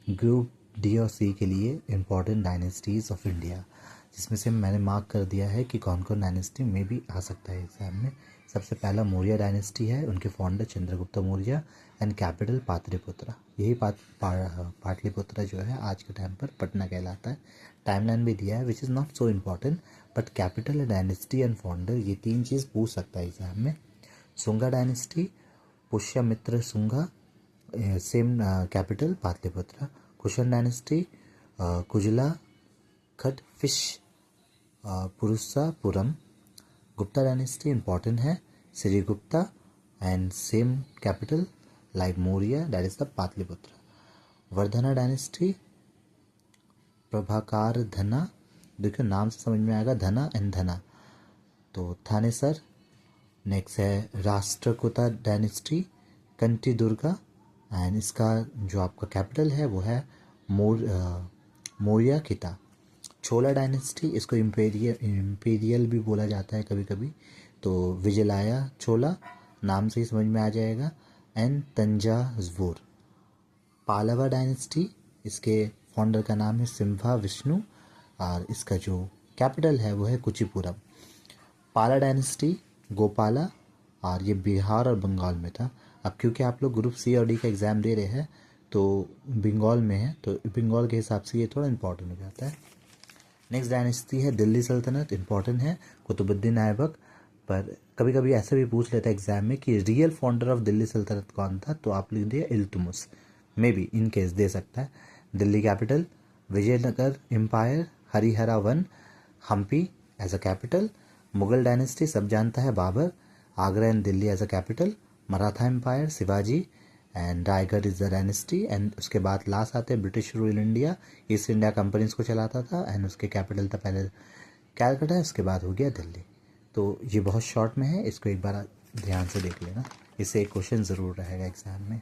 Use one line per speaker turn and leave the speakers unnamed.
Group D और सी के लिए इम्पोर्टेंट डायनेस्टीज़ ऑफ इंडिया, जिसमें से मैंने मार्क कर दिया है कि कौन कौन डायनेस्टी में भी आ सकता है एग्जाम में। सबसे पहला मौर्य डायनेस्टी है, उनके founder Chandragupta Maurya and capital Pataliputra. यही पाटलिपुत्रा जो है आज के टाइम पर पटना कहलाता है। टाइमलाइन भी दिया है which is not so important, but capital, dynasty and founder ये तीन चीज़ पूछ सकता है एग्जाम में। Sunga dynasty, Pushyamitra Sunga, same capital Pataliputra. Kushan dynasty, Kujula Kadphises Purushapuram. Gupta dynasty important है, Sri Gupta and same capital like Maurya, that is the Pataliputra. Vardhana dynasty, Prabhakaravardhana, देखियो नाम से समझ में आएगा, धना एंड धना, तो थानेसर। नेक्स्ट है राष्ट्रकूटा डायनेस्टी, कंटी दुर्गा, एंड इसका जो आपका कैपिटल है वो है मौर्य किता। छोला डायनेस्टी, इसको इम्पीरियल भी बोला जाता है कभी कभी, तो विजयालया चोला, नाम से ही समझ में आ जाएगा, एंड तंजावुर। पालवा डायनेस्टी, इसके फाउंडर का नाम है सिम्हा विष्णु और इसका जो कैपिटल है वो है कुचिपुरम। पाला डायनेस्टी, गोपाला, और ये बिहार और बंगाल में था। अब क्योंकि आप लोग ग्रुप सी और डी का एग्ज़ाम दे रहे हैं तो बंगाल में है, तो बंगाल के हिसाब से ये थोड़ा इंपॉर्टेंट हो जाता है। नेक्स्ट डायनेस्टी है दिल्ली सल्तनत, इंपॉर्टेंट है, कुतुबुद्दीन ऐबक। पर कभी कभी ऐसे भी पूछ लेता है एग्जाम में कि रियल फाउंडर ऑफ दिल्ली सल्तनत कौन था, तो आप लिख दिया Iltutmish, may be in case दे सकता है। Delhi capital, Vijayanagara empire, Harihara one, Hampi as a capital. Mughal dynasty सब जानता है, Babur, Agra and Delhi as a capital. Maratha empire, Shivaji and Raigad is the dynasty. And उसके बाद लास्ट आते हैं British rule India, East India companies को चलाता था, एंड उसके कैपिटल था पहले कैलकाटा, उसके बाद हो गया दिल्ली। तो ये बहुत शॉर्ट में है, इसको एक बार ध्यान से देख लेना, इससे एक क्वेश्चन ज़रूर रहेगा एग्जाम में।